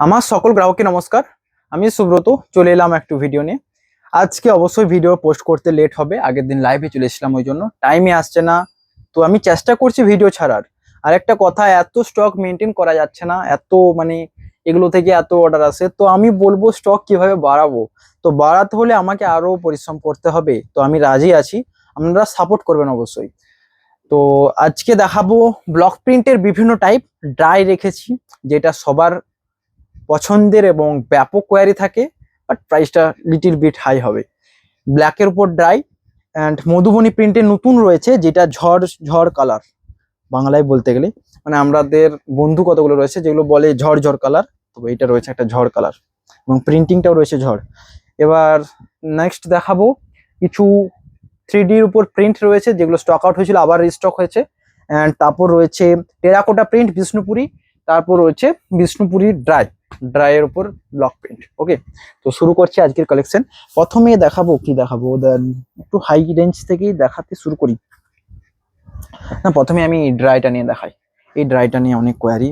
আমার সকল গ্রাহককে নমস্কার। আমি সুব্রত চলে এলাম একটু ভিডিও নিয়ে। আজকে অবশ্যই ভিডিও পোস্ট করতে লেট হবে, আগের দিন লাইভে চলে এসেছিলাম, ওই জন্য টাইমে আসছে না। তো আমি চেষ্টা করছি ভিডিও ছাড়ার। আর একটা কথা, এত স্টক মেনটেন করা যাচ্ছে না, এত মানে এগুলো থেকে এত অর্ডার আসে, তো আমি বলবো স্টক কিভাবে বাড়াবো। তো বাড়াতে হলে আমাকে আরো পরিশ্রম করতে হবে, তো আমি রাজি আছি, আপনারা সাপোর্ট করবেন অবশ্যই। তো আজকে দেখাবো ব্লক প্রিন্টের বিভিন্ন টাইপ ড্রাই রেখেছি, যেটা সবার পছন্দের এবং ব্যাপক কোয়ারি থাকে, বাট প্রাইসটা লিটিল বিট হাই হবে। ব্ল্যাকের উপর ড্রাই অ্যান্ড মধুবনী প্রিন্টের নতুন রয়েছে, যেটা ঝড় ঝড় কালার বাংলায় বলতে গেলে, মানে আমাদের বন্ধু কতগুলো রয়েছে যেগুলো বলে ঝড় ঝড় কালার, তো এটা রয়েছে একটা ঝড় কালার এবং প্রিন্টিংটাও রয়েছে ঝড়। এবার নেক্সট দেখাবো কিছু 3Dর উপর প্রিন্ট রয়েছে, যেগুলো স্টক আউট হয়েছিল আবার রিস্টক হয়েছে। অ্যান্ড তারপর রয়েছে টেরাকোটা প্রিন্ট বিষ্ণুপুরি, তারপর রয়েছে বিষ্ণুপুরি ড্রাইয়ের উপর ব্লক প্রিন্ট। ওকে, তো শুরু করছি আজকের কালেকশন। প্রথমে দেখাবো কি দেখাবো, একটু হাই রেঞ্জ থেকেই দেখাতে শুরু করি। না, প্রথমে আমি ড্রাইটা নিয়ে দেখাই। এই ড্রাইটা নিয়ে অনেক কোয়ারি,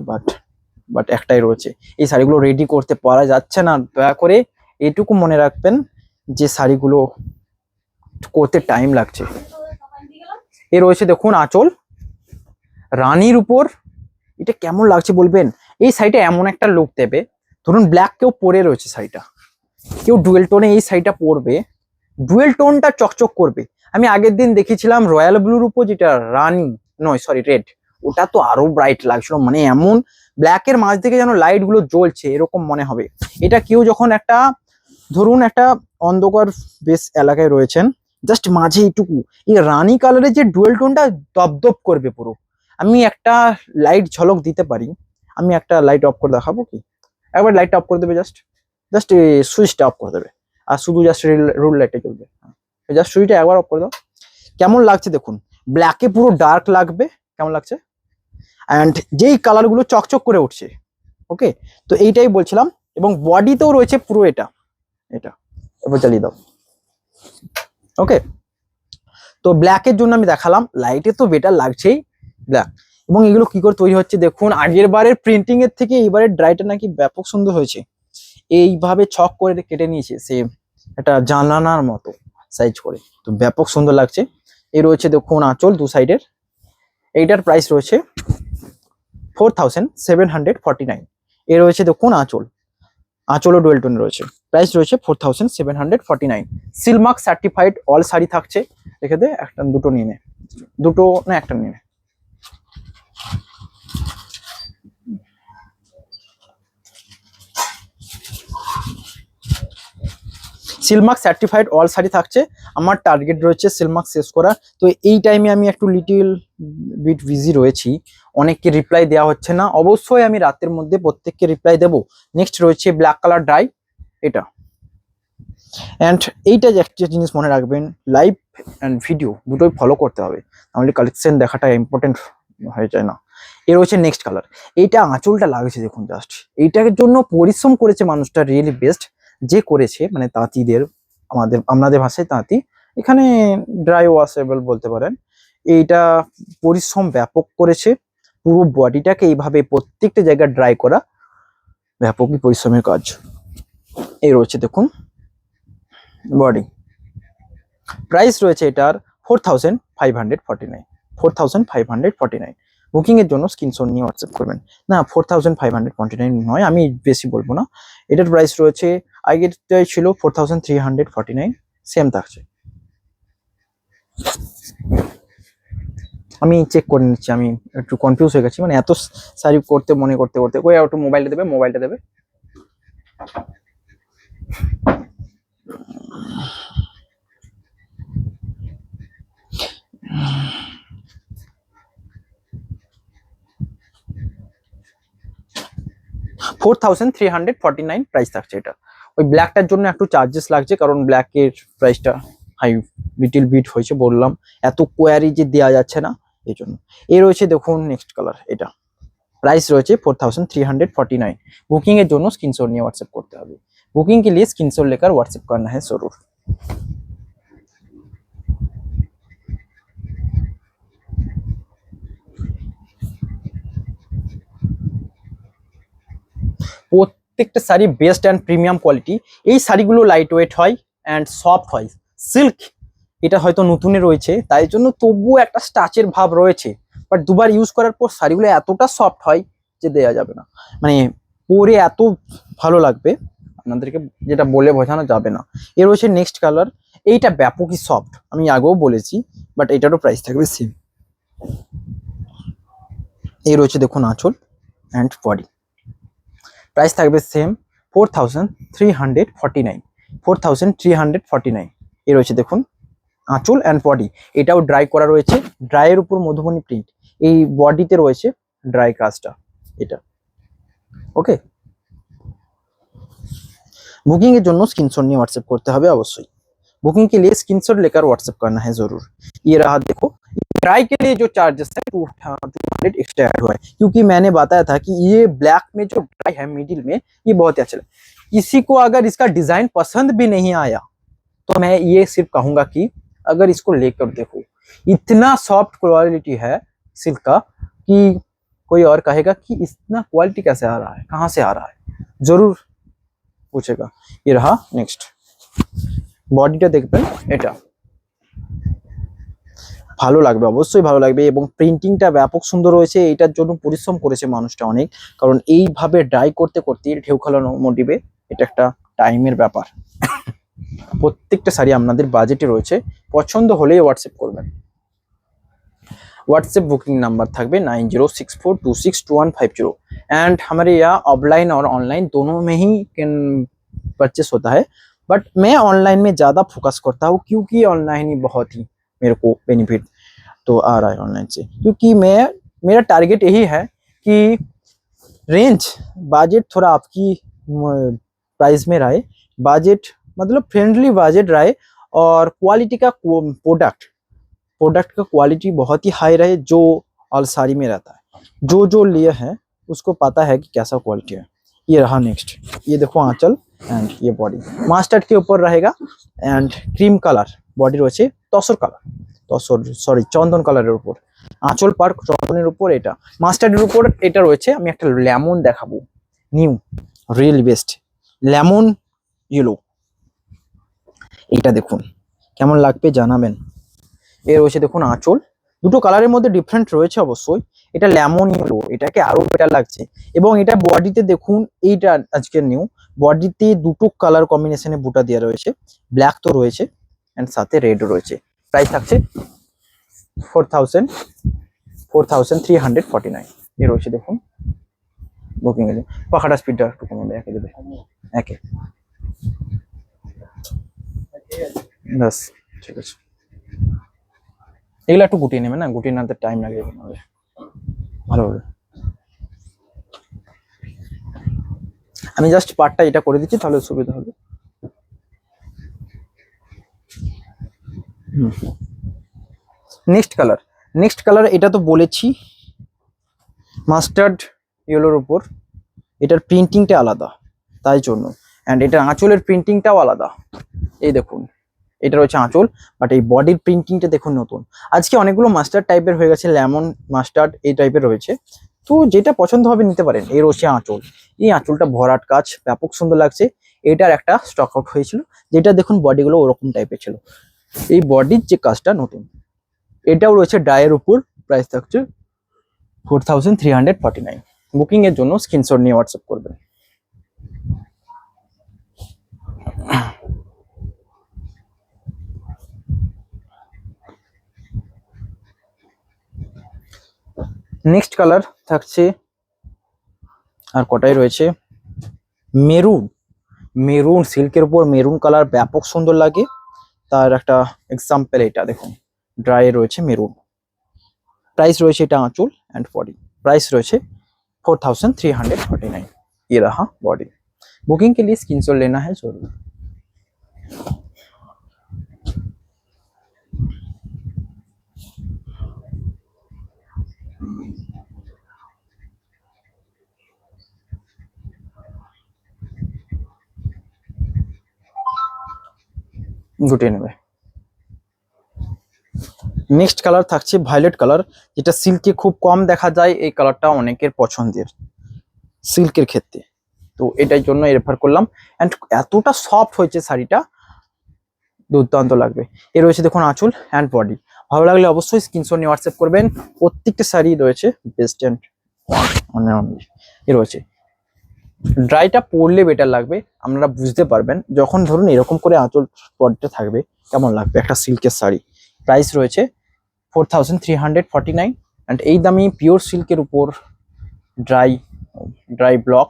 বাট একটাই রয়েছে, এই শাড়িগুলো রেডি করতে পারা যাচ্ছে না। দয়া করে এটুকু মনে রাখবেন যে শাড়িগুলো করতে টাইম লাগছে। এ রয়েছে দেখুন আঁচল রানীর উপর, এটা কেমন লাগছে বলবেন। এই শাড়িটা এমন একটা লুক দেবে, ধরুন ব্ল্যাক কেউ পরে রয়েছে শাড়িটা, কেউ ডুয়েল টোনে এই শাড়িটা পরবে, ডুয়েল টোনটা চকচক করবে। আমি আগের দিন দেখেছিলাম রয়্যাল ব্লুর উপর, যেটা রানী নয় সরি রেড, ওটা তো আরো ব্রাইট লাগছিল, মানে এমন ব্ল্যাকের মাঝ থেকে যেন লাইট গুলো জ্বলছে এরকম মনে হবে। এটা কেউ যখন একটা ধরুন একটা অন্ধকার বেশ এলাকায় রয়েছেন, জাস্ট মাঝে এইটুকু এই রানী কালারের যে ডুয়েল টোনটা দপদপ করবে পুরো। আমি একটা লাইট ঝলক দিতে পারি, আমি একটা লাইট অফ করে দেখাবো কি, একবার লাইটটা অফ করে দেবে, জাস্ট জাস্ট সুইচটা অফ করে দেবে, আর শুধু জাস্ট রুল লাইটটা জ্বলবে। জাস্ট সুইচটা একবার অফ করে দাও, কেমন লাগছে দেখুন। ব্ল্যাকে পুরো ডার্ক লাগবে, কেমন লাগছে, অ্যান্ড যেই কালারগুলো চকচক করে উঠছে। ওকে, তো এইটাই বলছিলাম। এবং বডিতেও রয়েছে পুরো এটা এটা এবার চালিয়ে দাও। ওকে, তো ব্ল্যাকের জন্য আমি দেখালাম, লাইটে তো বেটার লাগছেই ব্ল্যাক। এবং এগুলো কি করে তৈরি হচ্ছে দেখুন, আগের বারের প্রিন্টিং এর থেকে এইবারের ড্রাইটা নাকি ব্যাপক সুন্দর হয়েছে। এইভাবে ছক করে কেটে নিয়েছে, সে একটা জানলানার মতো সাইজ করে, তো ব্যাপক সুন্দর লাগছে। এই রয়েছে দেখুন আঁচল দু সাইডের, এইটার প্রাইস রয়েছে 4749। এ রয়েছে দেখুন আঁচলও ডুয়েল টোন রয়েছে, প্রাইস রয়েছে 4749। সিলমার্ক সার্টিফাইড অল শাড়ি থাকছে, রেখে দে, একটা দুটো নিয়ে নে, দুটো না একটা নিয়ে নে। সিলমার্ক সার্টিফাইড অল শাড়ি থাকছে, আমার টার্গেট রয়েছে সিলমার্ক শেষ করা। তো এই টাইমে আমি একটু লিটিল বিট বিজি রয়েছি, অনেককে রিপ্লাই দেওয়া হচ্ছে না, অবশ্যই আমি রাতের মধ্যে প্রত্যেককে রিপ্লাই দেবো। নেক্সট রয়েছে ব্ল্যাক কালার ড্রাই, এটা। অ্যান্ড এইটা যে একটা জিনিস মনে রাখবেন, লাইভ অ্যান্ড ভিডিও দুটোই ফলো করতে হবে, তাহলে কালেকশন দেখাটা ইম্পর্টেন্ট হয়ে যায় না। এর হচ্ছে নেক্সট কালার, এইটা আঁচলটা লাগছে দেখুন, জাস্ট এইটার জন্য পরিশ্রম করেছে মানুষটা, রিয়েলি বেস্ট যে করেছে, মানে তাঁতিদের, আপনাদের ভাষায় তাঁতি, এখানে ড্রাই ওয়াশেবল বলতে পারেন। এইটা পরিশ্রম ব্যাপক করেছে, পুরো বডিটাকে এইভাবে প্রত্যেকটা জায়গায় ড্রাই করা, ব্যাপকই পরিশ্রমের কাজ। এই রয়েছে দেখুন বডি, প্রাইস রয়েছে এটার 4549, 4549। বুকিং এর জন্য স্ক্রিনশট নিয়ে হোয়াটসঅ্যাপ করবেন। না, 4549 নয়, আমি বেশি বলবো না। এটার প্রাইস রয়েছে, আগেরটাই ছিল 4349, সেম থাকছে। আমি চেক করে নিচ্ছি, আমি একটু কনফিউজ হয়ে গেছি, মানে এত শাড়ি করতে মনে করতে করতে। ওই একটু মোবাইলটা দেবে। 4349 প্রাইস থাকছে এটা। ওই ব্ল্যাকটার জন্য একটু চার্জেস লাগছে, কারণ ব্ল্যাকের প্রাইসটা হাই লিটিল বিট হয়েছে, বললাম এত কোয়ারি যে দেওয়া যাচ্ছে না এই জন্য। এ রয়েছে দেখুন নেক্সট কালার, এটা प्राइस रही है 4349। बुकिंग এর জন্য স্ক্রিনশট নিয়ে হোয়াটসঅ্যাপ করতে হবে। बुकिंग के लिए स्क्रीनशॉट लेकर व्हाट्सएप करना है जरूर। প্রত্যেকটা sari best and premium quality. এই শাড়িগুলো লাইট ওয়েট হয় অ্যান্ড সফট হয়, সিল্ক। এটা হয়তো নতুনে রয়েছে তাই জন্য তবুও একটা স্টাচের ভাব রয়েছে, বাট দুবার ইউজ করার পর শাড়িগুলো এতটা সফট হয় যে দেয়া যাবে না, মানে পরে এত ভালো লাগবে আপনাদেরকে, যেটা বলে বোঝানো যাবে না। এর রয়েছে নেক্সট কালার, এইটা ব্যাপকই সফট, আমি আগেও বলেছি, বাট এটারও প্রাইস থাকবে সেম। এই রয়েছে দেখুন আঁচল অ্যান্ড বডি, প্রাইস থাকবে সেম 4349, 4349। এই রয়েছে দেখুন আঁচল অ্যান্ড বডি, এটাও ড্রাই করা রয়েছে, ড্রাইয়ের উপর মধুবনী প্রিন্ট, এই বডিতে রয়েছে ড্রাই কাজটা এটা। ওকে, बुकिंग के जন্য स्क्रीनशॉट नहीं व्हाट्सएप करते হবে অবশ্যই। बुकिंग के लिए स्क्रीनशॉट लेकर व्हाट्सएप करना है जरूर। ये रहा देखो, ट्राई के लिए जो चार्जेस है 200 एक्स्ट्रा ऐड हुआ है, क्योंकि मैंने बताया था कि ये ब्लैक में जो ट्राई है मिडिल में ये बहुत ही अच्छा लगा। किसी को अगर इसका डिजाइन पसंद भी नहीं आया तो मैं ये सिर्फ कहूंगा कि अगर इसको लेकर देखो, इतना सॉफ्ट क्वालिटी है सिल्क का कि कोई और कहेगा कि इतना क्वालिटी कैसे आ रहा है, कहाँ से आ रहा है, जरूर पूछेगा। ये रहा नेक्स्ट, বডিটা দেখবেন, এটা ভালো লাগবে, অবশ্যই ভালো লাগবে, এবং প্রিন্টিংটা ব্যাপক সুন্দর রয়েছে। এটার জন্য পরিশ্রম করেছে মানুষটা অনেক, কারণ এইভাবে ড্রাই করতে করতে ঢেউ খেলানো মোটিভে এটা একটা টাইমের ব্যাপার। প্রত্যেকটা শাড়ি আপনাদের বাজেটে রয়েছে, পছন্দ হলেই হোয়াটসঅ্যাপ করবেন। व्हाट्सएप बुकिंग नंबर থাকবে 9064262150 एंड हमारे यहाँ ऑफलाइन और ऑनलाइन दोनों में ही परचेस होता है, बट मैं ऑनलाइन में ज़्यादा फोकस करता हूँ क्योंकि ऑनलाइन ही बहुत ही मेरे को बेनिफिट तो आ रहा है ऑनलाइन से, क्योंकि मेरा टारगेट यही है कि रेंज बजट थोड़ा आपकी प्राइस में रहे, बजट मतलब फ्रेंडली बजट रहे, और क्वालिटी का प्रोडक्ट का क्वालिटी बहुत ही हाई रहे, जो ऑल साड़ी में रहता है। जो लिए हैं उसको पता है कि कैसा क्वालिटी है। ये रहा नेक्स्ट, ये देखो आंचल एंड ये बॉडी मास्टर्ड के ऊपर रहेगा एंड क्रीम कलर बॉडी রয়েছে তসর কালার, সরি চন্দন কালারের উপর, আঁচল পার চন্দনের উপর, এটা মাস্টার্ডের উপর এটা রয়েছে। আমি একটা লেমন দেখাবো, new really best lemon yellow, এটা দেখুন কেমন লাগবে জানাবেন। এর রয়েছে দেখুন আঁচল, দুটো কালারের মধ্যে ডিফারেন্ট রয়েছে অবশ্যই, এটা লেমন ইয়েলো, এটাকে আরো বেটার লাগছে। এবং এটা বডিতে দেখুন, এইটা আজকের নিউ বডিতে দুটো কালার কম্বিনেশনে বুটা দেওয়া রয়েছে, ব্ল্যাক তো রয়েছে এন্ড সাথে রেডও রয়েছে। প্রাইস থাকছে 4349। এর রয়েছে দেখুন বুকিং এর পাখাটা স্পিডটা একটু কমাবে, একে দেবে একে, বাস ঠিক আছে। এগুলো একটু গুটিয়ে নেবে না, গুটিয়ে নাতে টাইম লাগে, ভালো হবে। আমি জাস্ট পার্টটা এটা করে দিচ্ছি তাহলে সুবিধা হবে। নেক্সট কালার এটা তো বলেছি মাস্টার্ড ইয়েলোর উপর, এটার প্রিন্টিংটা আলাদা তাই জন্য, অ্যান্ড এটার আঁচলের প্রিন্টিংটাও আলাদা। এই দেখুন এটা রয়েছে আঁচল, বাট এই বডির প্রিন্টিংটা দেখুন নতুন। আজকে অনেকগুলো মাস্টার্ড টাইপের হয়ে গেছে, লেমন মাস্টার্ড এই টাইপের রয়েছে, তো যেটা পছন্দ হবে নিতে পারেন। এই রয়েছে আঁচল, এই আঁচলটা ভরাট কাজ ব্যাপক সুন্দর লাগছে। এটার একটা স্টক আউট হয়েছিল, যেটা দেখুন বডিগুলো ওরকম টাইপের ছিল, এই বডির যে কাজটা নতুন। এটাও রয়েছে ডায়ের উপর, প্রাইস থাকছে 4349। বুকিং এর জন্য স্ক্রিনশট নিয়ে হোয়াটসঅ্যাপ করবেন। নেক্সট কালার থাকছে, আর কটাই রয়েছে, মেরুন সিল্কের উপর মেরুন কালার ব্যাপক সুন্দর লাগে। তার একটা এক্সাম্পল এটা দেখুন, ড্রাই রয়েছে মেরুন, प्राइस रही है आँचल एंड बॉडी, प्राइस रही है 4349। ये रहा बॉडी। बुकिंग के लिए स्क्रीनशॉट लेना है जरूर। গুটিয়ে নেবে। নেক্সট কালার থাকছে ভায়োলেট কালার, যেটা সিল্কে খুব কম দেখা যায়, এই কালারটা অনেকের পছন্দের সিল্কের ক্ষেত্রে। তো এটার জন্য রেফার করলাম। অ্যান্ড এতটা সফট হয়েছে শাড়িটা, দুর্দান্ত লাগবে। এর রয়েছে দেখুন আঁচল অ্যান্ড বডি। ভালো লাগলে অবশ্যই স্ক্রিনশট নিয়ে হোয়াটসঅ্যাপ করবেন। প্রত্যেকটা শাড়ি রয়েছে বেস্ট অ্যান্ড মানে এ রয়েছে। ড্রাইটা পরলে বেটার লাগবে, আপনারা বুঝতে পারবেন যখন ধরুন এরকম করে আঁচল বডিটা থাকবে কেমন লাগবে একটা সিল্কের শাড়ি। প্রাইস রয়েছে 4349 অ্যান্ড এই দামি পিওর সিল্কের উপর ড্রাই ব্লক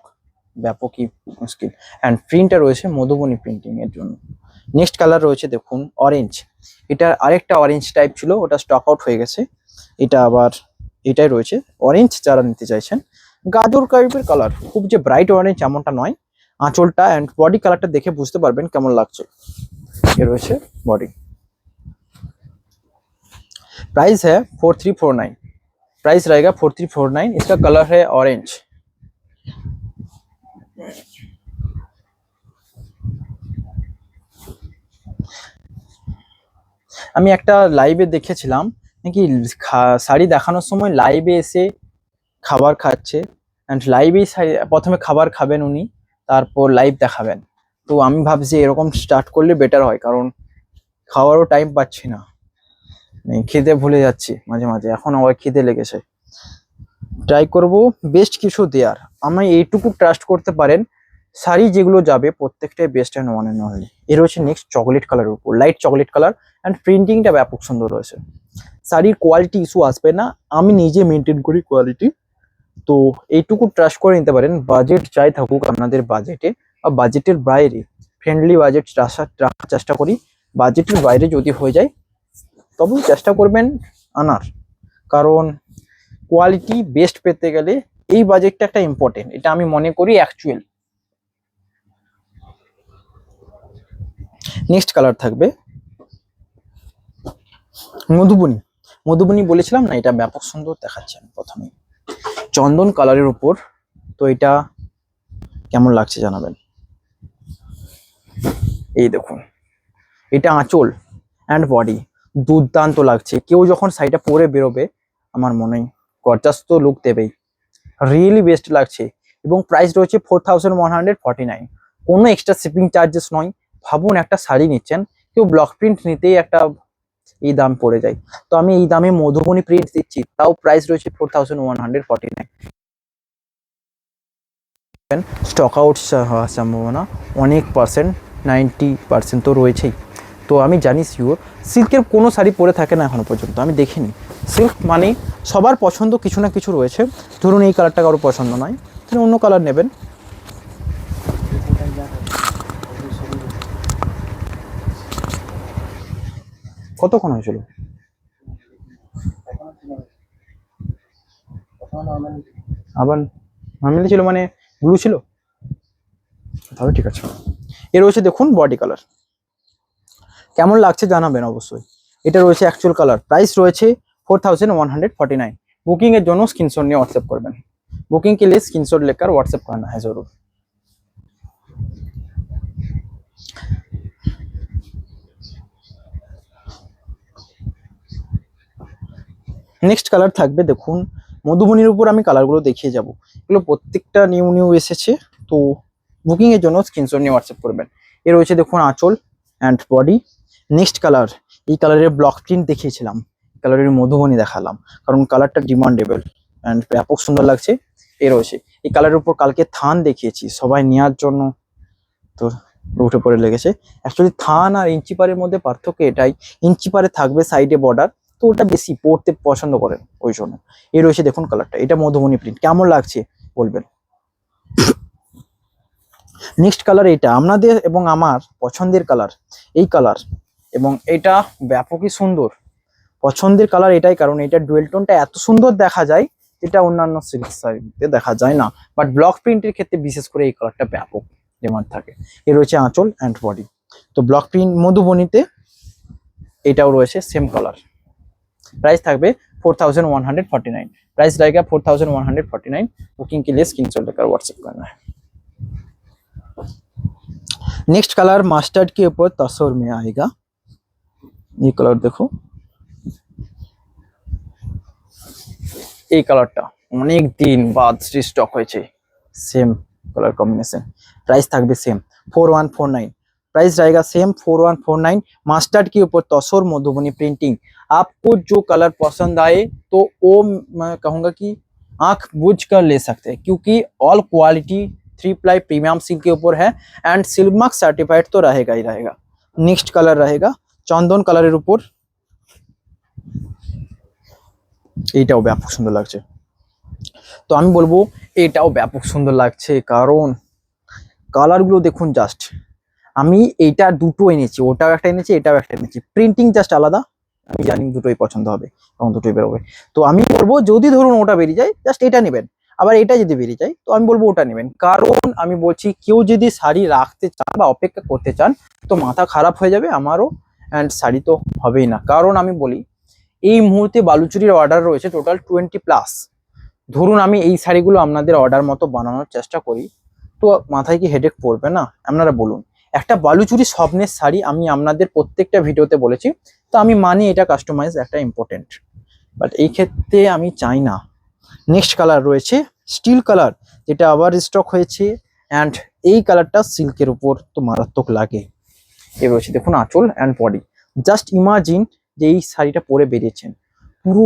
ব্যাপকই মুশকিল। অ্যান্ড প্রিন্টটা রয়েছে মধুবনী প্রিন্টিং এর জন্য। নেক্সট কালার রয়েছে দেখুন অরেঞ্জ। এটা আরেকটা অরেঞ্জ টাইপ ছিল, ওটা স্টক আউট হয়ে গেছে। এটা আবার এটাই রয়েছে অরেঞ্জ যারা নিতে চাইছেন। গাজর টাইপের কালার, খুব যে ব্রাইট অরেঞ্জ এমনটা নয়। আঁচলটা অ্যান্ড বডি কালারটা দেখে বুঝতে পারবেন কেমন লাগছে। এ রয়েছে बॉडी। प्राइस है 4349। प्राइस रहेगा 4349। इसका कलर है ऑरेंज। আমি একটা লাইভে দেখেছিলাম নাকি শাড়ি দেখানোর সময় লাইভে এসে খাবার খাচ্ছে, অ্যান্ড লাইভেই প্রথমে খাবার খাবেন উনি, তারপর লাইভ দেখাবেন। তো আমি ভাবছি এরকম স্টার্ট করলে বেটার হয়, কারণ খাওয়ারও টাইম পাচ্ছি না, খিদে ভুলে যাচ্ছি মাঝে মাঝে, এখন আবার খিদে লেগেছে। ট্রাই করব বেস্ট কিছু দেওয়ার। আমি এইটুকু ট্রাস্ট করতে পারেন, শাড়ি যেগুলো যাবে প্রত্যেকটাই best and one and only. এর হচ্ছে নেক্সট চকলেট কালারের উপর, লাইট চকলেট কালার অ্যান্ড প্রিন্টিংটা ব্যাপক সুন্দর রয়েছে। শাড়ির কোয়ালিটি ইস্যু আসবে না, আমি নিজে মেনটেন করি কোয়ালিটি। তো এইটুকু ট্রাস্ট করে নিতে পারেন। বাজেট চাই থাকুক আপনাদের বাজেটে বা বাজেটের বাইরে, ফ্রেন্ডলি বাজেট রাখার চেষ্টা করি। বাজেটের বাইরে যদি হয়ে যায় তবেই চেষ্টা করবেন আনার, কারণ কোয়ালিটি বেস্ট পেতে গেলে এই বাজেটটা একটা ইম্পর্টেন্ট, এটা আমি মনে করি অ্যাকচুয়াল। নেক্সট কালার থাকবে মধুবনী। মধুবনী বলেছিলাম না, এটা ব্যাপক সুন্দর দেখাচ্ছে প্রথমে চন্দন কালারের উপর। তো এটা কেমন লাগছে জানাবেন। এই দেখুন, এটা আঁচল অ্যান্ড বডি দুর্দান্ত লাগছে। কেউ যখন শাড়িটা পরে বেরোবে আমার মনে হয় গর্জাস তো লুক দেবেই, রিয়েলি বেস্ট লাগছে। এবং প্রাইস রয়েছে 4149। কোনো এক্সট্রা শিপিং চার্জেস নয়। ভাবুন একটা শাড়ি নিচ্ছেন, কেউ ব্লক প্রিন্ট নিতেই একটা এই দাম পড়ে যায়, তো আমি এই দামে মধুবনী প্রিন্ট দিচ্ছি, তাও প্রাইস রয়েছে 4149। স্টক আউট হওয়ার সম্ভাবনা অনেক পার্সেন্ট, 90% তো রয়েছেই। তো আমি জানি শিওর সিল্কের কোনো শাড়ি পরে থাকে না এখনো পর্যন্ত, আমি দেখিনি। সিল্ক মানে সবার পছন্দ কিছু না কিছু রয়েছে। ধরুন এই কালারটা কারো পছন্দ নয়, তিনি অন্য কালার নেবেন। কতক্ষণ হয়েছিল? আবার নর্মালি ছিল মানে ব্লু ছিল, তাহলে ঠিক আছে। এর রয়েছে দেখুন বডি কালার, কেমন লাগছে জানাবেন অবশ্যই। এটা রয়েছে অ্যাকচুয়াল কালার। প্রাইস রয়েছে 4149। बुकिंग এর জন্য স্ক্রিনশট নিয়ে হোয়াটসঅ্যাপ করবেন। बुकिंग के लिए स्क्रीनशॉट लेकर व्हाट्सएप करना है जरूर। নেক্সট কালার থাকবে দেখুন মধুবনীর উপর, আমি কালারগুলো দেখিয়ে যাব, এগুলো প্রত্যেকটা নিউ নিউ এসেছে। তো বুকিং এর জন্য স্ক্রিনশট নিয়ে হোয়াটসঅ্যাপ করবেন। এর রয়েছে দেখুন আঁচল অ্যান্ড বডি। নেক্সট কালার, এই কালারের ব্লক প্রিন্ট দেখিয়েছিলাম, কালারের মধুবনী দেখালাম, কারণ কালারটা ডিমান্ডেবল অ্যান্ড ব্যাপক সুন্দর লাগছে। এ রয়েছে এই কালারের উপর কালকে থান দেখিয়েছি সবাই নেওয়ার জন্য, তো উঠে পড়ে লেগেছে। অ্যাকচুয়ালি থান আর ইঞ্চি পারের মধ্যে পার্থক্য এটাই, ইঞ্চি পারে থাকবে সাইডে বর্ডার, তো ওটা বেশি পড়তে পছন্দ করেন ওই জন্য। এই রয়েছে দেখুন কালারটা, এটা মধুবনী প্রিন্ট, কেমন লাগছে বলবেন। নেক্সট কালার এটা আপনাদের এবং আমার পছন্দের কালার, এই কালার, এবং এটা ব্যাপকই সুন্দর পছন্দের কালার এটাই, কারণ এটা ডুয়েল টোনটা এত সুন্দর দেখা যায় যেটা অন্যান্য সিল্ক শাড়িতে দেখা যায় না, বাট ব্লক প্রিন্টের ক্ষেত্রে বিশেষ করে এই কালারটা ব্যাপক ডিমান্ড থাকে। এর রয়েছে আঁচল অ্যান্ড বডি। তো ব্লক প্রিন্ট মধুবনীতে এটাও রয়েছে সেম কালার। प्राइस থাকবে 4149। प्राइस रहेगा 4149। बुकिंग के लिए स्क्रीनशॉट लेकर व्हाट्सएप करना है। नेक्स्ट कलर मास्टर्ड के ऊपर तसर में आएगा। ये कलर देखो, এই কালারটা অনেক দিন বাদ স্টক হয়েছে, সেম कलर कॉम्बिनेशन। प्राइस थाकबे सेम 4149, प्राइस रहेगा सेम 4149। मास्टर्ड के ऊपर तसर मधुबनी प्रिंटिंग। आपको जो कलर पसंद आए तो वो मैं कहूँगा कि आंख बूझ कर ले सकते हैं, क्योंकि all quality 3 ply premium silk के ऊपर है एंड सिल्क मार्क सर्टिफाइड तो रहेगा ही रहेगा। नेक्स्ट कलर रहेगा चंदन कलर ऊपर, এটাও ব্যাপক সুন্দর লাগছে। তো আমি বলবো এটাও ব্যাপক সুন্দর লাগছে, কারণ কালারগুলো দেখুন জাস্ট। আমি এইটা দুটো এনেছি, ওটাও একটা এনেছি, এটাও একটা এনেছি, প্রিন্টিং জাস্ট আলাদা। আমি জানি দুটোই পছন্দ হবে এবং দুটোই বেরোবে। তো আমি বলবো যদি ধরুন ওটা বেরিয়ে যায় জাস্ট এটা নেবেন, আবার এটা যদি বেরিয়ে যায় তো আমি বলবো ওটা নেবেন। কারণ আমি বলছি কেউ যদি শাড়ি রাখতে চান বা অপেক্ষা করতে চান তো মাথা খারাপ হয়ে যাবে আমারও, অ্যান্ড শাড়ি তো হবেই না। কারণ আমি বলি এই মুহূর্তে বালুচুরির অর্ডার রয়েছে টোটাল 20+। ধরুন আমি এই শাড়িগুলো আপনাদের অর্ডার মতো বানানোর চেষ্টা করি, তো মাথায় কি হেডেক পড়বে না? আপনারা বলুন। একটা বালুচুরি স্বপ্নের শাড়ি আমি আপনাদের প্রত্যেকটা ভিডিওতে বলেছি, তো আমি মানি এটা কাস্টমাইজ একটা ইম্পর্টেন্ট, বাট এই ক্ষেত্রে আমি চাই না। নেক্সট কালার রয়েছে স্টিল কালার, যেটা আবার স্টক হয়েছে, অ্যান্ড এই কালারটা সিল্কের উপর তো মারাত্মক লাগে। এ রয়েছে দেখুন আঁচল অ্যান্ড বডি। জাস্ট ইমাজিন যে এই শাড়িটা পরে বেরিয়েছেন, পুরো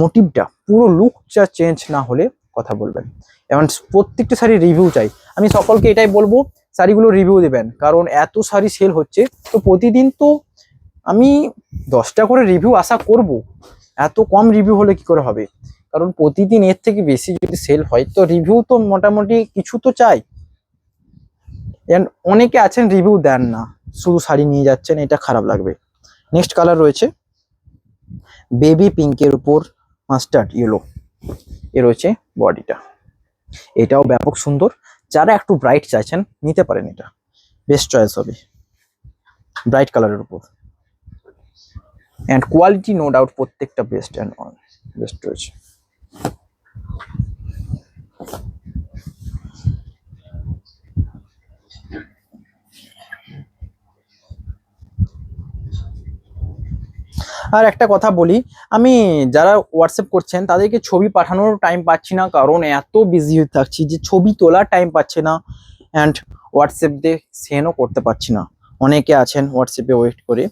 মোটিভটা পুরো লুকটা চেঞ্জ না হলে কথা বলবেন। এবং প্রত্যেকটা শাড়ির রিভিউ চাই। আমি সকলকে এটাই বলবো শাড়িগুলো রিভিউ দেবেন, কারণ এত শাড়ি সেল হচ্ছে তো প্রতিদিন তো আমি 10টা করে রিভিউ আশা করব। এত কম রিভিউ হলে কি করে হবে? কারণ প্রতিদিন এর থেকে বেশি যদি সেল হয় তো রিভিউ তো মোটামুটি কিছু তো চাই। অনেকে আছেন রিভিউ দেন না, শুধু শাড়ি নিয়ে যাচ্ছেন, এটা খারাপ লাগবে। নেক্সট কালার রয়েছে বেবি পিঙ্কের উপর মাস্টার্ড ইয়েলো। এ রয়েছে বডিটা, এটাও ব্যাপক সুন্দর। যারা একটু ব্রাইট চাইছেন নিতে পারেন, এটা বেস্ট চয়েস হবে ব্রাইট কালারের উপর। অ্যান্ড কোয়ালিটি নো ডাউট প্রত্যেকটা বেস্ট অ্যান্ড অন বেস্ট রয়েছে। আর একটা কথা বলি, আমি যারা হোয়াটসঅ্যাপ করছেন তাদেরকে ছবি পাঠানোর টাইম পাচ্ছি না, কারণ এত বিজি হয়ে থাকছি যে ছবি তোলার টাইম পাচ্ছে না, অ্যান্ড হোয়াটসঅ্যাপ দিয়ে সেন্ডও করতে পারছি না। অনেকে আছেন হোয়াটসঅ্যাপে ওয়েট করে,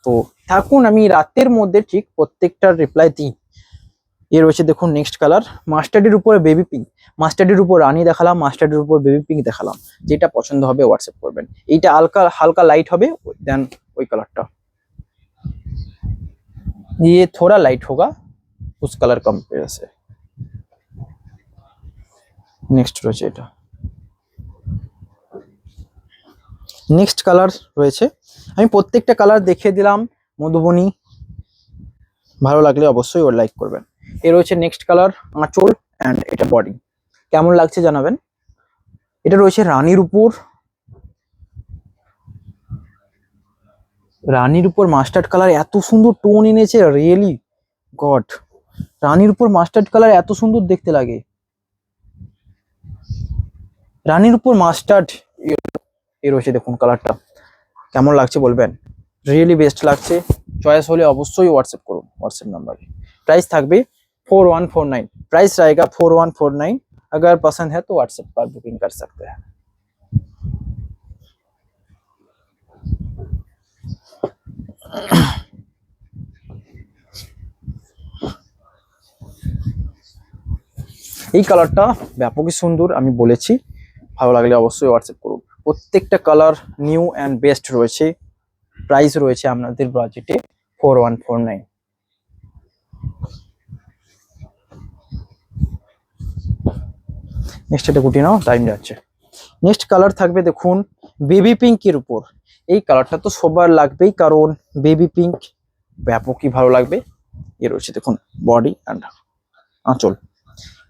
তো থাকুন, আমি রাতের মধ্যে ঠিক প্রত্যেকটার রিপ্লাই দিই। এ রয়েছে দেখুন নেক্সট কালার মাস্টার্ডের উপরে বেবি পিঙ্ক। মাস্টার্ডের উপর রানি দেখালাম, মাস্টার্ডের উপর বেবি পিঙ্ক দেখালাম। যেটা পছন্দ হবে হোয়াটসঅ্যাপ করবেন। এইটা হালকা হালকা লাইট হবে, দেন ওই কালারটা, ये थोड़ा लाइट होगा उस कलर कंपेयर से। नेक्स्ट রয়েছে এটা, নেক্সট কালার রয়েছে। আমি প্রত্যেকটা কালার দেখিয়ে দিলাম। মধুবনী ভালো লাগলে অবশ্যই ওর লাইক করবেন। এ রয়েছে নেক্সট কালার আঁচল অ্যান্ড এটা বডি। কেমন লাগছে জানাবেন। এটা রয়েছে রানীর উপর, রানীর উপর মাস্টার্ড কালার। এত সুন্দর টোন এনেছে, রিয়েলি গড। রানীর উপর মাস্টার্ড কালার এত সুন্দর দেখতে লাগে। রানীর উপর মাস্টার্ড এ রয়েছে দেখুন কালারটা, কেমন লাগছে বলবেন। রিয়েলি বেস্ট লাগছে। চয়েস হলে অবশ্যই হোয়াটসঅ্যাপ করুন হোয়াটসঅ্যাপ নাম্বারে। प्राइस থাকবে 4149, प्राइस रहेगा 4149। अगर पसंद है तो व्हाट्सएप पर बुकिंग कर सकते हैं। এই কালারটা ব্যাপকই সুন্দর, আমি বলেছি। ভালো লাগলে অবশ্যই হোয়াটসঅ্যাপ করুন। প্রত্যেকটা কালার নিউ অ্যান্ড বেস্ট রয়েছে। প্রাইস রয়েছে আপনাদের বাজেটে 4149। নেক্সট এটা গুটি নাও, টাইম যাচ্ছে। নেক্সট কালার থাকবে দেখুন বেবি পিঙ্কের উপর। এই কালারটা তো সবার লাগবেই, কারণ বেবি পিঙ্ক ব্যাপকই ভালো লাগবে। এ রয়েছে দেখুন বডি অ্যান্ড আঁচল।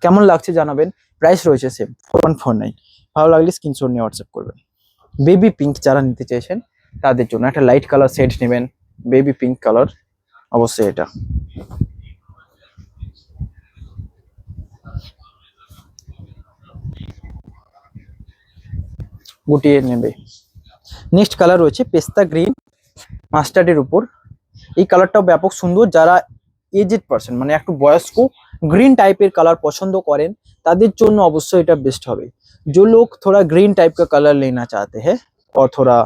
কেমন লাগছে জানাবেন। প্রাইস রয়েছে সেম 4149। ভালো লাগলে স্ক্রিনশট নিয়ে হোয়াটসঅ্যাপ করবেন। বেবি পিঙ্ক যারা নিতে চাইছেন তাদের জন্য একটা লাইট কালার সেট নেবেন, বেবি পিঙ্ক কালার অবশ্যই এটা। গুটিয়ে নেবে। নেক্সট কালার রয়েছে পেস্তা গ্রিন মাস্টার্ডের উপর। এই কালারটাও ব্যাপক সুন্দর। যারা এজেড পার্সন মানে একটু বয়স্ক গ্রিন টাইপের কালার পছন্দ করেন तादेर जोन्नो अवश्य एटा बेस्ट होबे। जो लोग थोड़ा ग्रीन टाइप का कलर लेना चाहते हैं और थोड़ा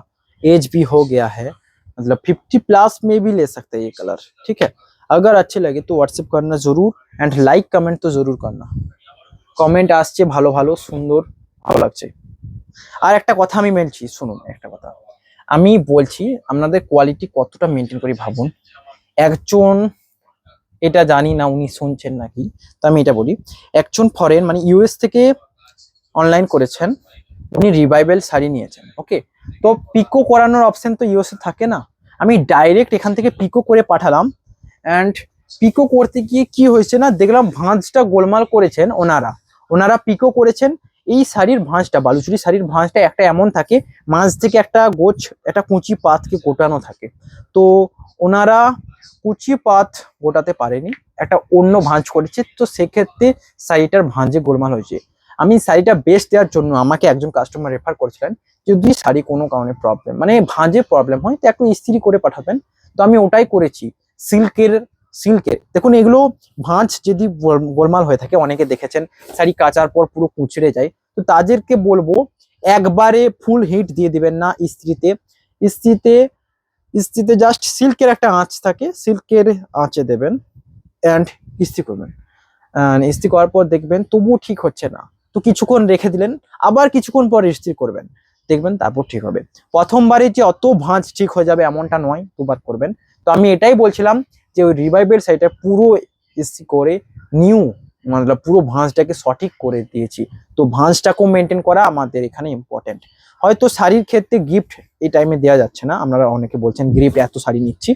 एज भी हो गया है, मतलब 50 प्लस में भी ले सकते हैं ये कलर, ठीक है। अगर अच्छे लगे तो व्हाट्सएप करना जरूर एंड लाइक कमेंट तो जरूर करना। कमेंट আসছে ভালো ভালো সুন্দর, ভালো লাগছে। আর একটা কথা আমি বলছি, শুনুন একটা কথা আমি বলছি, আপনাদের কোয়ালিটি কতটা মেনটেন করি ভাবুন। একজন, এটা জানি না উনি শুনছেন নাকি, তো আমি এটা বলি, একজন ফরেন মানে ইউএস থেকে অনলাইন করেছেন, উনি রিভাইভাল শাড়ি নিয়েছেন, ওকে। তো পিকো করানোর অপশন তো ইউএসএ থাকে না, আমি ডাইরেক্ট এখান থেকে পিকো করে পাঠালাম। অ্যান্ড পিকো করতে গিয়ে কি হয়েছে না, দেখলাম ভাঁজটা গোলমাল করেছেন ওনারা, ওনারা পিকো করেছেন। এই শাড়ির ভাঁজটা, বালুচুরি শাড়ির ভাঁজটা একটা এমন থাকে, মাঝ থেকে একটা গোছ, একটা কুচি পাতকে গোটানো থাকে। তো ওনারা কুচি পাত গোটাতে পারেনি, একটা অন্য ভাঁজ করেছে, তো সেক্ষেত্রে শাড়িটার ভাঁজে গোলমাল হয়েছে। আমি শাড়িটা বেস্ট দেওয়ার জন্য আমাকে একজন কাস্টমার রেফার করেছিলেন, যদি শাড়ি কোনো কারণে প্রবলেম মানে ভাঁজে প্রবলেম হয় তো একটু ইস্ত্রি করে পাঠাবেন। তো আমি ওটাই করেছি। সিল্কের সিল্কের দেখুন, এগুলো ভাঁজ যদি গোলমাল হয়ে থাকে, অনেকে দেখেছেন শাড়ি কাচার পর পুরো কুঁচড়ে যায়, তো তাদেরকে বলবো একবারে ফুল হিট দিয়ে দিবেন না ইস্ত্রিতে। ইস্ত্রিতে ইস্ত্রিতে জাস্ট সিল্কের একটা আঁচ থাকে, সিল্কের আঁচে দেবেন অ্যান্ড ইস্ত্রি করবেন। ইস্ত্রি করার পর দেখবেন তবুও ঠিক হচ্ছে না, তো কিছুক্ষণ রেখে দিলেন, আবার কিছুক্ষণ পর ইস্ত্রি করবেন, দেখবেন তারপর ঠিক হবে। প্রথমবারে যে অত ভাঁজ ঠিক হয়ে যাবে এমনটা নয়, দুবার করবেন। তো আমি এটাই বলছিলাম যে ওই রিভাইভের সাইডটা পুরো ইস্ত্রি করে নিউ, মানে পুরো ভাঁজটাকে সঠিক করে দিয়েছি। তো ভাঁজটাকেও মেনটেন করা আমাদের এখানে ইম্পর্টেন্ট। হয়তো শাড়ির ক্ষেত্রে গিফট এই টাইমে দেওয়া যাচ্ছে না, আপনারা অনেকে বলছেন গিফট এত শাড়ি নিচ্ছি,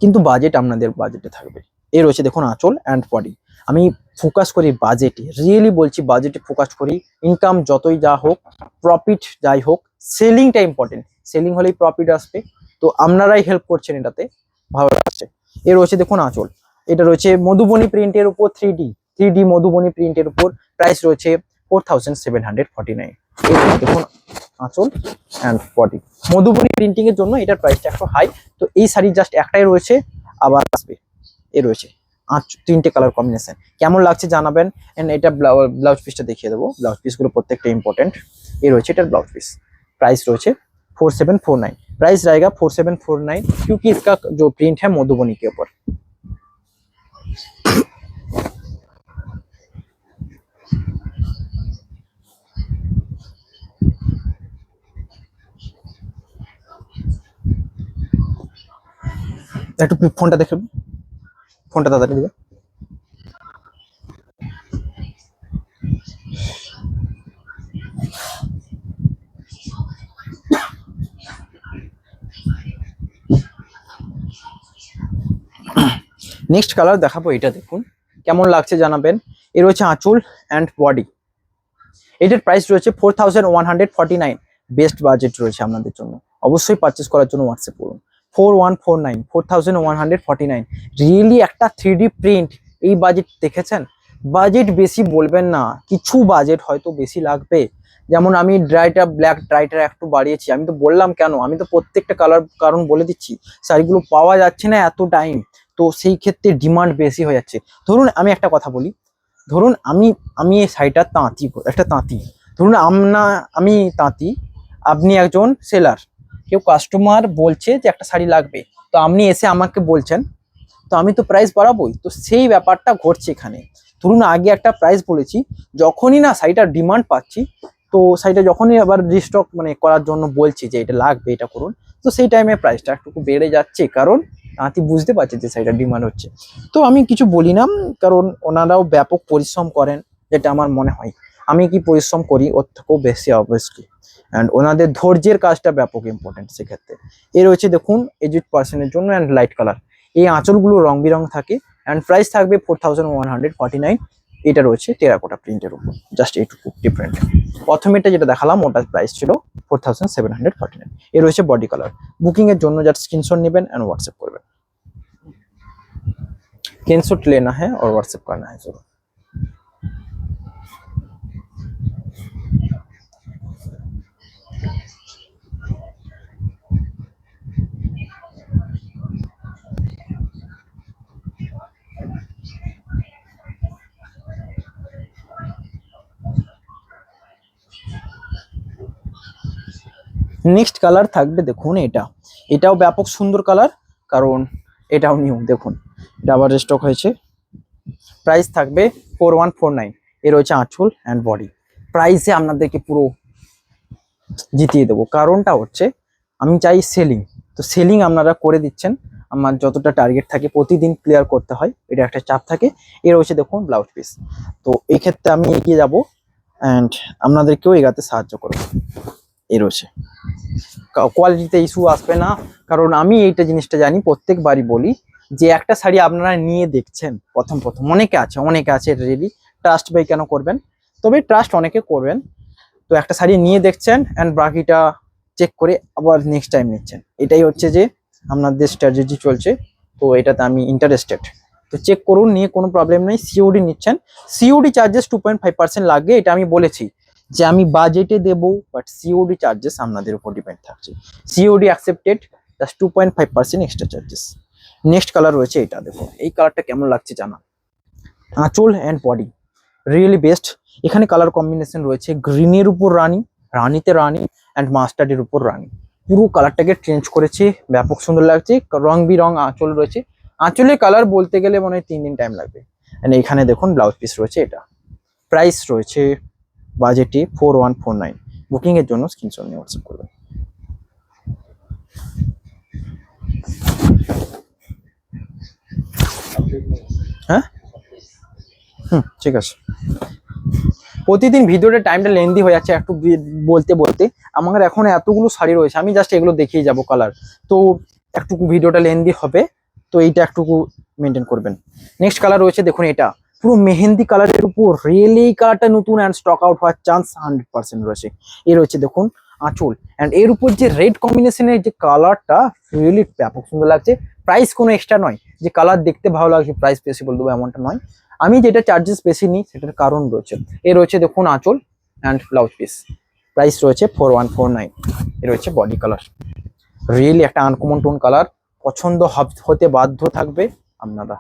কিন্তু বাজেট আপনাদের বাজেটে থাকবে। এই রয়েছে দেখুন আঁচল অ্যান্ড বডি। আমি ফোকাস করি বাজেটে, রিয়েলি বলছি বাজেটে ফোকাস করি। ইনকাম যতই যা হোক, প্রফিট যাই হোক, সেলিংটা ইম্পর্টেন্ট, সেলিং হলেই প্রফিট আসবে। তো আপনারাই হেল্প করছেন এটাতে, ভালো লাগছে। এ রয়েছে দেখুন আঁচল, এটা রয়েছে মধুবনী প্রিন্টের উপর 3D মধুবনী প্রিন্টের উপর, প্রাইস রয়েছে 4749। দেখুন আঁচল অ্যান্ড বডি, মধুবনী প্রিন্টিং এর জন্য এটার প্রাইসটা একটু হাই। তো এই শাড়ি জাস্ট একটাই রয়েছে, আবার আসবে। এ রয়েছে তিনটে কালার কম্বিনেশন, কেমন লাগছে জানাবেন। এন্ড এটা ব্লাউজ পিসটা দেখিয়ে দেবো, ব্লাউজ পিসগুলো প্রত্যেকটা ইম্পর্টেন্ট। এ রয়েছে এটার ব্লাউজ পিস, प्राइस রয়েছে 4749, प्राइस रहेगा 4749 क्योंकि इसका जो प्रिंट है मधुबनी के ऊपर। একটু ফোনটা দেখে, ফোনটা তাড়াতাড়ি দিবে। নেক্সট কালার দেখাবো, এটা দেখুন কেমন লাগছে জানাবেন। এর রয়েছে আঁচল অ্যান্ড বডি, এটার প্রাইস রয়েছে 4149। বেস্ট বাজেট রয়েছে আপনাদের জন্য, অবশ্যই পারচেস করার জন্য হোয়াটসঅ্যাপ করুন 4149, 4149। রিয়েলি একটা 3D প্রিন্ট, এই বাজেট দেখেছেন? বাজেট বেশি বলবেন না, কিছু বাজেট হয়তো বেশি লাগবে। যেমন আমি ড্রাইটা ব্ল্যাক ড্রাইটা একটু বাড়িয়েছি, আমি তো বললাম কেন, আমি তো প্রত্যেকটা কালার কারণ বলে দিচ্ছি। শাড়িগুলো পাওয়া যাচ্ছে না এত টাইম, তো সেই ক্ষেত্রে ডিমান্ড বেশি হয়ে যাচ্ছে। ধরুন আমি একটা কথা বলি, ধরুন আমি এই শাড়িটা তাঁতি, একটা তাঁতি, ধরুন আমি তাঁতি, আপনি একজন সেলার, কেউ কাস্টমার বলছে যে একটা শাড়ি লাগবে, তো আপনি এসে আমাকে বলছেন, তো আমি তো প্রাইস বাড়াবোই। তো সেই ব্যাপারটা ঘটছে এখানে। ধরুন আগে একটা প্রাইস বলেছি, যখনই না শাড়িটার ডিমান্ড পাচ্ছি, তো শাড়িটা যখনই আবার রিস্টক মানে করার জন্য বলছি যে এটা লাগবে এটা করুন, তো সেই টাইমে প্রাইসটা একটু বেড়ে যাচ্ছে, কারণ তাঁতি বুঝতে পারছে যে শাড়িটার ডিমান্ড হচ্ছে। তো আমি কিছু বলি না, কারণ ওনারাও ব্যাপক পরিশ্রম করেন, যেটা আমার মনে হয়। আমি কি পরিশ্রম করি ওর থেকেও বেশি অবভিয়াসলি, অ্যান্ড ওনাদের ধৈর্যের কাজটা ব্যাপক ইম্পর্টেন্ট সেক্ষেত্রে। এ রয়েছে দেখুন এজিড পার্সনের জন্য অ্যান্ড লাইট কালার, এই আঁচলগুলো রং বেরং থাকে অ্যান্ড প্রাইস থাকবে 4149। এটা রয়েছে টেরাকোটা প্রিন্টের উপর, জাস্ট এইটুকু ডিফারেন্ট। প্রথমেটা যেটা দেখালাম ওটার প্রাইস ছিল 4749। এ রয়েছে বডি কালার। বুকিং এর জন্য জাস্ট স্ক্রিনশট নেবেন এন্ড হোয়াটসঅ্যাপ করবেন। स्क्रीनशॉट लेना है और व्हाट्सएप करना है जरूर। নেক্সট কালার থাকবে দেখুন এটাও ব্যাপক সুন্দর কালার, কারণ এটাও নিউ দেখুন, এটা আবার স্টক হয়েছে। প্রাইস থাকবে 4149। এর রয়েছে আঁচল অ্যান্ড বডি। প্রাইসে আপনাদেরকে পুরো জিতিয়ে দেবো, কারণটা হচ্ছে আমি চাই সেলিং, তো সেলিং আপনারা করে দিচ্ছেন। আমার যতটা টার্গেট থাকে প্রতিদিন ক্লিয়ার করতে হয়, এটা একটা চাপ থাকে। এর রয়েছে দেখুন ব্লাউজ পিস। তো এই ক্ষেত্রে আমি এগিয়ে যাব অ্যান্ড আপনাদেরকেও এগাতে সাহায্য করবো। এর রয়েছে কোয়ালিটিতে ইস্যু আসবে না, কারণ আমি এইটা জিনিসটা জানি, প্রত্যেকবারই বলি যে একটা শাড়ি আপনারা নিয়ে দেখছেন প্রথম অনেকে আছে রিয়েলি ট্রাস্ট বাই কেন করবেন, তবে ট্রাস্ট অনেকে করবেন। তো একটা শাড়ি নিয়ে দেখছেন অ্যান্ড বাকিটা চেক করে আবার নেক্সট টাইম নিচ্ছেন, এটাই হচ্ছে যে আপনাদের স্ট্র্যাটেজি চলছে। তো এটাতে আমি ইন্টারেস্টেড, তো চেক করুন, নিয়ে কোনো প্রবলেম নেই। সিওডি নিচ্ছেন, সিওডি চার্জেস 2.5% লাগবে, এটা আমি বলেছি যে আমি বাজেটে দেবো, বাট সিওডি চার্জেস আপনাদের উপর ডিপেন্ড থাকছে। COD accepted, just 2.5% extra charges. Next colour রয়েছে এটা, দেখো এই কালারটা কেমন লাগছে জানা। আঁচল অ্যান্ড বডি রিয়েলি বেস্ট। এখানে কালার কম্বিনেশন রয়েছে গ্রিনের উপর রানী, রানীতে রানী অ্যান্ড মাস্টার্ডের উপর রানী। পুরো কালারটাকে চেঞ্জ করেছে, ব্যাপক সুন্দর লাগছে। রং বিরং আঁচল রয়েছে, আঁচলের কালার বলতে গেলে মনে হয় 3 দিন টাইম লাগবে। অ্যান্ড এখানে দেখুন ব্লাউজ পিস রয়েছে এটা। প্রাইস রয়েছে বাজেটে 4149। বুকিং এর জন্য স্ক্রিনশট নিয়ে হোয়াটসঅ্যাপ করবেন। হ্যাঁ ঠিক আছে। প্রতিদিন ভিডিওটা টাইমটা লেন্দি হয়ে যাচ্ছে একটু বলতে বলতে। আমার এখন এতগুলো শাড়ি রয়েছে, আমি জাস্ট এগুলো দেখিয়ে যাব কালার, তো একটুকু ভিডিওটা লেন্দি হবে, তো এইটা একটুকু মেনটেন করবেন। নেক্সট কালার রয়েছে দেখুন এটা পুরো মেহেন্দি কালারের উপর, রিয়েলি এই কালারটা নতুন অ্যান্ড স্টক আউট হওয়ার চান্স 100% রয়েছে। এর রয়েছে দেখুন আঁচল অ্যান্ড এর উপর যে রেড কম্বিনেশনের যে কালারটা রিয়েলি ব্যাপক সুন্দর লাগছে। প্রাইস কোনো এক্সট্রা নয় যে কালার দেখতে ভালো লাগছে প্রাইস বেশি বলে দেবো এমনটা নয়, আমি যেটা চার্জেস বেশি নিই সেটার কারণ রয়েছে। এ রয়েছে দেখুন আঁচল অ্যান্ড ব্লাউজ পিস। প্রাইস রয়েছে 4149। এ রয়েছে বডি কালার, রিয়েলি একটা আনকমন টোন কালার, পছন্দ হতে বাধ্য থাকবে আপনারা।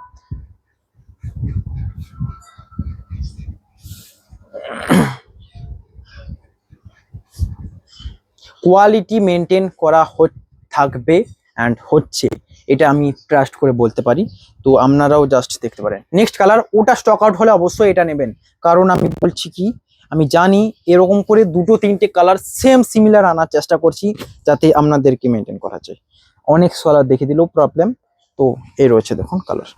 কোয়ালিটি মেনটেন করা থাকবে অ্যান্ড হচ্ছে, এটা আমি ট্রাস্ট করে বলতে পারি। তো আপনারাও জাস্ট দেখতে পারেন। নেক্সট কালার ওটা স্টক আউট হলে অবশ্যই এটা নেবেন, কারণ আমি বলছি কি আমি জানি এরকম করে 2-3টে কালার সেম সিমিলার আনার চেষ্টা করছি, যাতে আপনাদেরকে মেনটেন করা যায়। অনেক কালার দেখিয়ে দিলেও প্রবলেম। তো এই রয়েছে দেখুন কালার,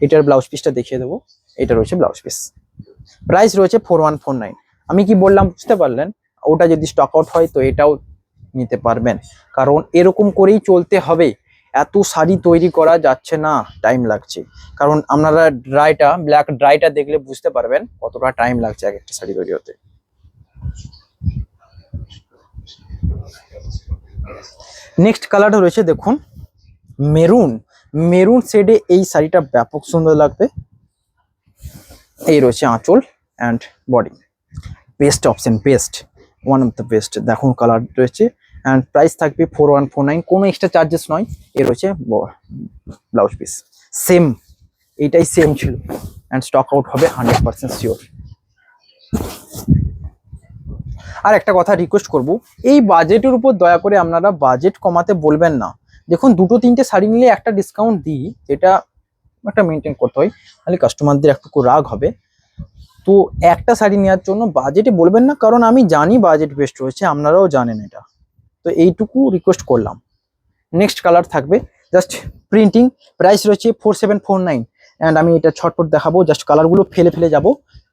এটার ব্লাউজ পিসটা দেখিয়ে দেবো। এটা রয়েছে ব্লাউজ পিস। প্রাইস রয়েছে 4149। আমি কি বললাম বুঝতে পারলেন? ওটা যদি স্টক আউট হয় তো এটাও নিতে পারবেন, কারণ এরকম করেই চলতে হবে। এত শাড়ি তৈরি করা যাচ্ছে না, টাইম লাগছে। কারণ আপনারা ব্ল্যাক ড্রাইটা দেখলে বুঝতে পারবেন কতটা টাইম লাগছে এক একটা শাড়ি তৈরি হতে। নেক্সট কালারটা রয়েছে দেখুন মেরুন শেডে, এই শাড়িটা ব্যাপক সুন্দর লাগবে। এই রয়েছে আঁচল and body. Best option, best one of the best. দেখুন কালার রয়েছে অ্যান্ড প্রাইস থাকবে 4149, কোনো এক্সট্রা চার্জেস নয়। এ রয়েছে ব্লাউজ পিস, সেম এইটাই সেম ছিল অ্যান্ড স্টক আউট হবে 100% শিওর। আর একটা কথা রিকোয়েস্ট করব, এই বাজেটের উপর দয়া করে আপনারা বাজেট কমাতে বলবেন না। দেখুন 2-3টে শাড়ি নিলে একটা ডিসকাউন্ট দিই, যেটা একটা মেনটেন করতে হয়, তাহলে কাস্টমারদের একটু রাগ হবে। তো একটা শাড়ি নেওয়ার জন্য বাজেটে বলবেন না, কারণ আমি জানি বাজেট বেস্ট রয়েছে, আপনারাও জানেন এটা। তো এইটুকু রিকোয়েস্ট করলাম। নেক্সট কালার থাকবে জাস্ট প্রিন্টিং। প্রাইস রয়েছে 4749 অ্যান্ড আমি এটা ছটপট দেখাবো, জাস্ট কালারগুলো ফেলে ফেলে যাবো,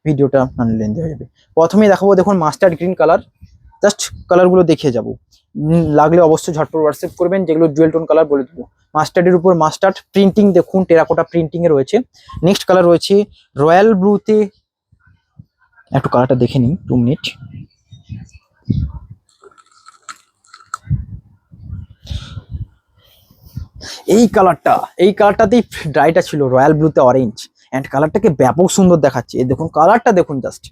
ভিডিওটা লেন্দি হয়ে যাবে। প্রথমেই দেখাবো দেখুন মাস্টার্ড গ্রিন কালার, জাস্ট কালারগুলো দেখিয়ে যাবো। লাগলে অবশ্যই ঝটপট হোয়াটসঅ্যাপ করবেন, যেগুলো জুয়েল টোন কালার বলে দেবো। মাস্টার্ডের উপর মাস্টার্ড প্রিন্টিং দেখুন, টেরাকোটা প্রিন্টিং এ রয়েছে। নেক্সট কালার রয়েছে রয়্যাল ব্লুতে, একটু কালারটা দেখে নিই 2 মিনিট। এই কালারটাতেই ড্রাইটা ছিল, রয়্যাল ব্লুতে অরেঞ্জ অ্যান্ড কালারটাকে ব্যাপক সুন্দর দেখাচ্ছে। এই দেখুন কালারটা দেখুন, জাস্ট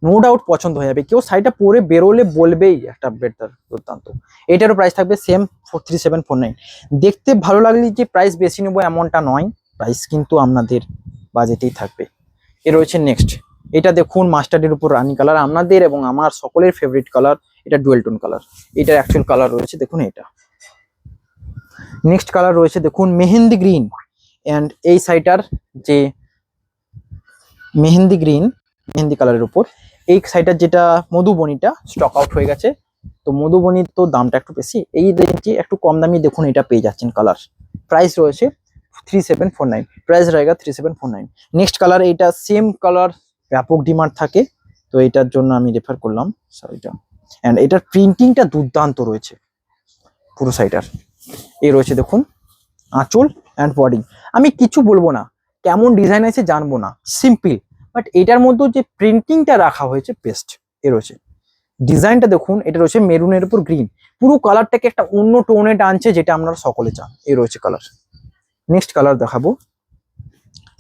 নো ডাউট পছন্দ হয়ে যাবে। কেউ শাড়িটা পরে বেরোলে বলবেই একটা বেটার, দুর্দান্ত। এটারও প্রাইস থাকবে সেম 3749। দেখতে ভালো লাগলে যে প্রাইস বেশি নেবো এমনটা নয়, প্রাইস কিন্তু আপনাদের বাজেটেই থাকবে। এ রয়েছে নেক্সট, এটা দেখুন মাস্টার্ডের উপর রানী কালার, আপনাদের এবং আমার সকলের ফেভারিট কালার। এটা ডুয়েল টোন কালার। এটার অ্যাকচুয়াল কালার রয়েছে দেখুন এটা। নেক্সট কালার রয়েছে দেখুন মেহেন্দি গ্রিন, অ্যান্ড এই সাইডটার যে মেহেন্দি কালারের উপর এই সাইডটার যেটা মধুবনীটা স্টক আউট হয়ে গেছে। তো মধুবনীর তো দামটা একটু বেশি, এই রেঞ্জে একটু কম দামি দেখুন এটা পেয়ে যাচ্ছেন কালার। প্রাইস রয়েছে 3749, প্রাইস रहेगा 3749। নেক্সট কালার এইটা সেম কালার ব্যাপক ডিমান্ড থাকে, তো এটার জন্য আমি রেফার করলাম শাড়িটা। অ্যান্ড এটার প্রিন্টিংটা দুর্দান্ত রয়েছে পুরো শাড়িটার। এই রয়েছে দেখুন আঁচল অ্যান্ড বডি। আমি কিছু বলবো না, কেমন ডিজাইন আছে জানবো না, সিম্পল, বাট এটার মধ্যে যে প্রিন্টিংটা রাখা হয়েছে বেস্ট। এ রয়েছে ডিজাইনটা দেখুন, এটা রয়েছে মেরুনের উপর গ্রিন, পুরো কালারটাকে একটা অন্য টোনে টানছে যেটা আপনারা সকলে চান। এই রয়েছে কালার। নেক্সট কালার দেখাবো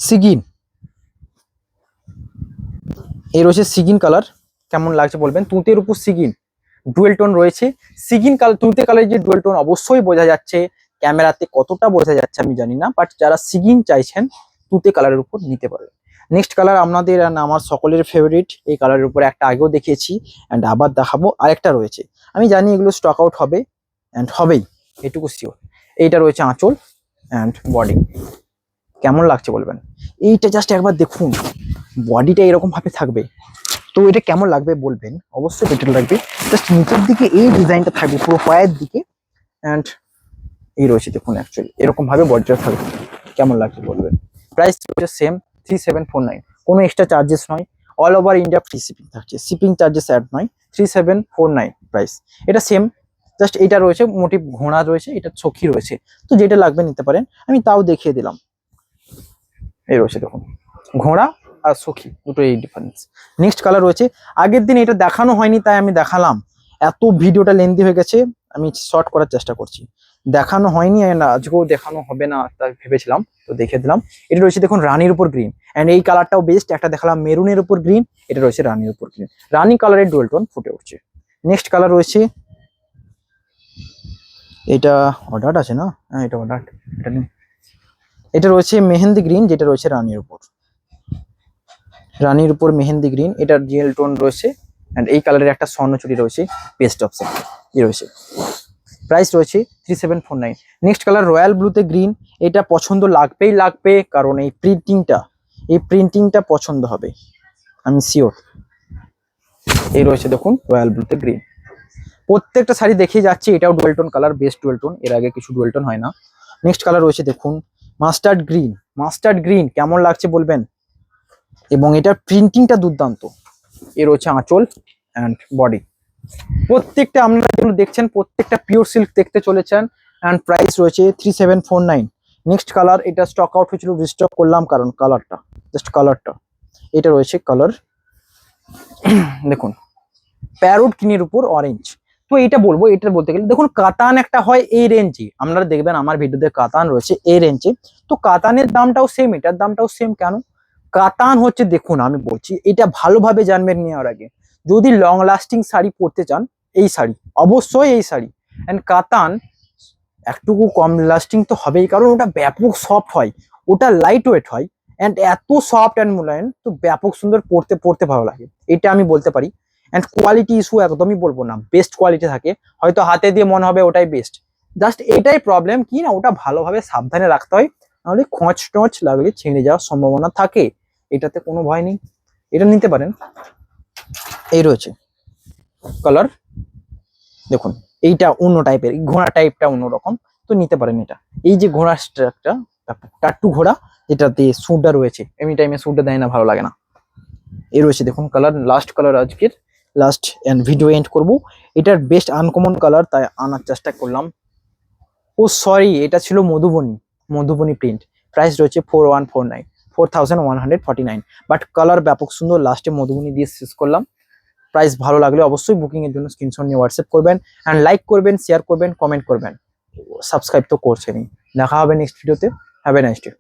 সিগিন। এই রয়েছে সিগিন কালার, কেমন লাগছে বলবেন। তুঁতের উপর সিগিন, ডুয়েল টোন রয়েছে। সিগিন কালার, তুঁতে কালারের যে ডুয়েল টোন অবশ্যই বোঝা যাচ্ছে, ক্যামেরাতে কতটা বোঝা যাচ্ছে আমি জানি না, বাট যারা সিগিন চাইছেন তুঁতে কালারের উপর নিতে পারেন। নেক্সট কালার আপনাদের আমার সকলের ফেভারিট, এই কালারের উপরে একটা আগেও দেখিয়েছি অ্যান্ড আবার দেখাবো, আরেকটা রয়েছে। আমি জানি এগুলো স্টক আউট হবে অ্যান্ড হবেই, এটুকু শিওর। এইটা রয়েছে আঁচল অ্যান্ড বডি, কেমন লাগছে বলবেন। এইটা জাস্ট একবার দেখুন, বডিটা এরকম ভাবে থাকবে, তো এটা কেমন লাগবে বলবেন, অবশ্যই ডিটেল লাগবে। জাস্ট নিচের দিকে এই ডিজাইনটা থাকবে পুরো পায়ের দিকে, অ্যান্ড এই রয়েছে দেখুন অ্যাকচুয়ালি এরকম ভাবে বডিটা থাকবে, কেমন লাগছে বলবেন। প্রাইস রয়েছে সেম 3749, কোনো এক্সট্রা চার্জেস নয়, all over India free shipping থাকছে, শিপিং চার্জেস অ্যাড নয়। 3749 প্রাইস, এটা সেম। জাস্ট এটা রয়েছে মোটিভ ঘোড়া রয়েছে, এটা সখী রয়েছে, তো যেটা লাগবে নিতে পারেন, আমি তাও দেখিয়ে দিলাম। এই রয়েছে দেখুন ঘোড়া আর সখী দুটো এই ডিফারেন্স। নেক্সট কালার রয়েছে, আগের দিন এটা দেখানো হয়নি তাই আমি দেখালাম, এত ভিডিওটা লেন্দি হয়ে গেছে, আমি শর্ট করার চেষ্টা করছি। দেখানো হয়নি আজকেও দেখানো হবে না তাই ভেবেছিলাম, তো দেখে দিলাম। এটা রয়েছে দেখুন রানীর উপর গ্রিন, অ্যান্ড এই কালারটাও বেস্ট। একটা দেখালাম মেরুনের উপর গ্রিন, এটা রয়েছে রানীর উপর গ্রিন, রানী কালারের ডুয়েল টোন ফুটে উঠছে। নেক্সট কালার রয়েছে, এটা অর্ডার আছে না, হ্যাঁ এটা অর্ডার, এটা নেই। এটা রয়েছে মেহেন্দি গ্রিন, যেটা রয়েছে রানীর উপর মেহেন্দি গ্রিন, এটার রিয়েল টোন রয়েছে, অ্যান্ড এই কালারের একটা স্বর্ণচুরি রয়েছে, বেস্ট অপশন এই রয়েছে। প্রাইস রয়েছে 3749। নেক্সট কালার রয়্যাল ব্লুতে গ্রিন, এটা পছন্দ লাগবেই লাগবে, কারণ এই প্রিন্টিংটা পছন্দ হবে আমি শিওর। এই রয়েছে দেখুন রয়্যাল ব্লুতে গ্রিন, প্রত্যেকটা শাড়ি দেখিয়ে যাচ্ছে, এটাও dual tone colour, best dual tone, এর আগে কিছু ডুয়েল টোন হয় না। নেক্সট কালার রয়েছে দেখুন মাস্টার্ড গ্রিন, কেমন লাগছে বলবেন, এবং এটার প্রিন্টিংটা দুর্দান্ত। এর রয়েছে আঁচল অ্যান্ড বডি, প্রত্যেকটা আপনারা যেগুলো দেখছেন প্রত্যেকটা পিওর সিল্ক দেখতে চলেছেন, অ্যান্ড প্রাইস রয়েছে 3749। নেক্সট কালার, এটা স্টক আউট হয়েছিল, রিস্টক করলাম কারণ কালারটা, জাস্ট কালারটা, এটা রয়েছে কালার দেখুন প্যারোট গ্রিনের উপর অরেঞ্জ। তো এটা বলবো, এটা বলতে গেলে দেখুন কাতান একটা হয় এই রেঞ্জে, আপনারা দেখবেন আমার ভিডিওতে কাতান রয়েছে এই রেঞ্জে, তো কাতানের দামটাও সেম, এটার দামটাও সেম। কেন কাতান হচ্ছে, দেখুন আমি বলছি এটা ভালোভাবে জানবেন নেওয়ার আগে, যদি লং লাস্টিং শাড়ি পরতে চান এই শাড়ি, অবশ্যই এই শাড়ি। অ্যান্ড কাতান একটুকু কম লাস্টিং তো হবেই, কারণ ওটা ব্যাপক সফট হয়, ওটা লাইট ওয়েট হয়, অ্যান্ড এত সফট অ্যান্ড মোলায়েম, তো ব্যাপক সুন্দর পরতে ভালো লাগে, এটা আমি বলতে পারি। অ্যান্ড কোয়ালিটি ইস্যু একদমই বলবো না, বেস্ট কোয়ালিটি থাকে, হয়তো হাতে দিয়ে মনে হবে ওটাই বেস্ট, জাস্ট এটাই প্রবলেম কি না, ওটা ভালোভাবে সাবধানে রাখতে হয়, নাহলে খোঁচ টোঁচ লাগলে ছিঁড়ে যাওয়ার সম্ভাবনা থাকে, এটাতে কোনো ভয় নেই, এটা নিতে পারেন। এই রয়েছে কালার দেখুন, এইটা অন্য টাইপের, ঘোড়া টাইপটা অন্যরকম, তো নিতে পারেন এটা। এই যে ঘোড়া স্ট্রাকটা টাট্টু ঘোড়া, যেটাতে সুটটা রয়েছে, এমনি টাইমে সুটটা দেয় না, ভালো লাগে না। এই রয়েছে দেখুন কালার, লাস্ট কালার আজকের, লাস্ট এন্ড ভিডিও এন্ড করব, এটার বেস্ট আনকমন কালার তাই আনার চেষ্টা করলাম। ও সরি, এটা ছিল মধুবনী প্রিন্ট, প্রাইস রয়েছে 4149, বাট কালার ব্যাপক সুন্দর, লাস্টে মধুবনী দিয়ে শেষ করলাম। প্রাইস ভালো লাগলে অবশ্যই বুকিং এর জন্য স্ক্রিনশট নিয়ে হোয়াটসঅ্যাপ করবেন, এন্ড লাইক করবেন, শেয়ার করবেন, কমেন্ট করবেন, সাবস্ক্রাইব তো করছেনই। দেখা হবে নেক্সট ভিডিওতে, হ্যাভ এ নাইস ডে।